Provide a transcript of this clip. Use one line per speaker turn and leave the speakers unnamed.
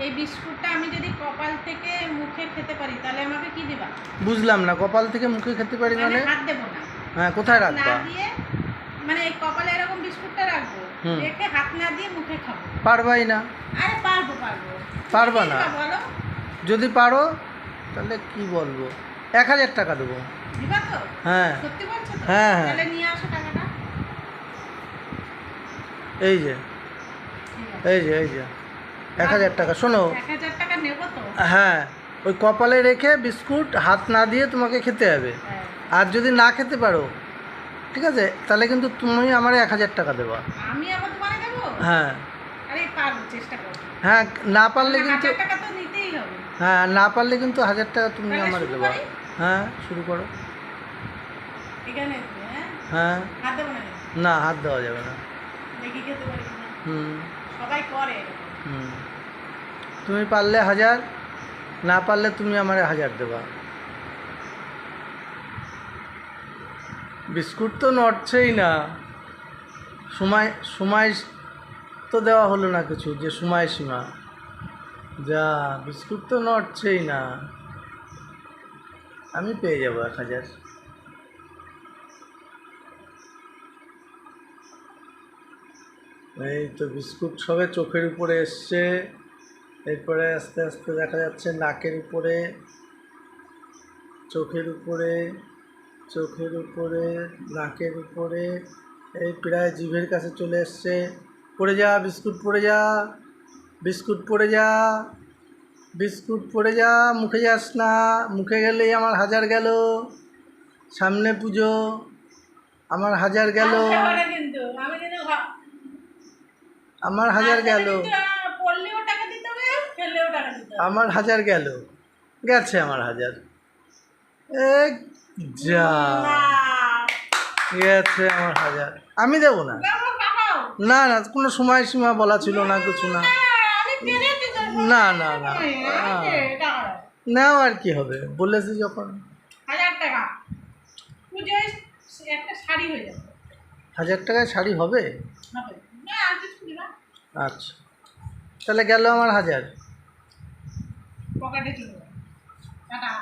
এই বিস্কুটটা আমি যদি কপাল থেকে মুখে খেতে পারি তাহলে আমাকে কি দিবা?
বুঝলাম না, কপাল থেকে মুখে খেতে পারি মানে?
হাত দেবো না।
হ্যাঁ, কোথায়
না
রাখবা?
দিয়ে মানে এই কপালে এরকম বিস্কুটটা রাখবো, রেখে হাত না দিয়ে মুখে খাবো।
পারবাই না।
আরে পারবো।
পারবা না?
বলো।
যদি পারো তাহলে কি বলবো, 1000 টাকা দেবো।
দিবা তো?
হ্যাঁ।
সত্যি বলছো তো?
হ্যাঁ।
তাহলে নিয়ে আসো টাকাটা।
এই যে 1000 টাকা। শোনো,
1000 টাকা নেবো তো?
হ্যাঁ, ওই কপালে রেখে বিস্কুট হাত না দিয়ে তোমাকে খেতে হবে।
হ্যাঁ।
আর যদি না খেতে পারো, ঠিক আছে, তাহলে কিন্তু তুমি আমার 1000 টাকা দেবা।
আমি আবার তোমাকে দেবো?
হ্যাঁ।
আরে পারবো, চেষ্টা করো।
হ্যাঁ, না পারলে কিন্তু
1000 টাকা তো নিতেই হবে।
হ্যাঁ, না পারলে কিন্তু 1000 টাকা তুমি আমার দেবা। হ্যাঁ, শুরু করো।
এখানে
হ্যাঁ।
হাত দেবো না?
না, হাত দেওয়া যাবে না।
দেখি খেতে পারি কিনা। সবাই করে।
তুমি পারলে 1000, না পারলে তুমি আমার 1000 দেবা। বিস্কুট তো নড়ছেই না। সময় তো দেওয়া হলো না কিছু, যে সময়সীমা। যা, বিস্কুট তো নড়ছেই না। আমি পেয়ে যাবো 1000। এই তো বিস্কুট সবে চোখের উপরে এসছে, এরপরে আস্তে আস্তে দেখা যাচ্ছে নাকের উপরে, চোখের উপরে, নাকের উপরে, এই প্রায় জিভের কাছে চলে এসছে। পড়ে যা বিস্কুট, পড়ে যা বিস্কুট, পড়ে যা বিস্কুট, পড়ে যা। মুখে যাস না, মুখে গেলেই আমার 1000 গেল। সামনে পুজো, আমার 1000 গেল। আমার 1000 গেল। আমার 1000 গেল, গেছে আমার 1000। যা, গেছে আমার 1000। আমি দেবো না। না না, কোনো সময়সীমা বলা ছিল না, কিছু না। না না না, নাও আর কি হবে, বলেছি যখন।
1000 টাকা পুজোয় একটা শাড়ি হয়ে যাবে।
1000 টাকায় শাড়ি হবে?
না, আর কিছু দিবা?
আচ্ছা, তাহলে গেল আমার 1000।
পকেটে চলে যাবে। টাটা।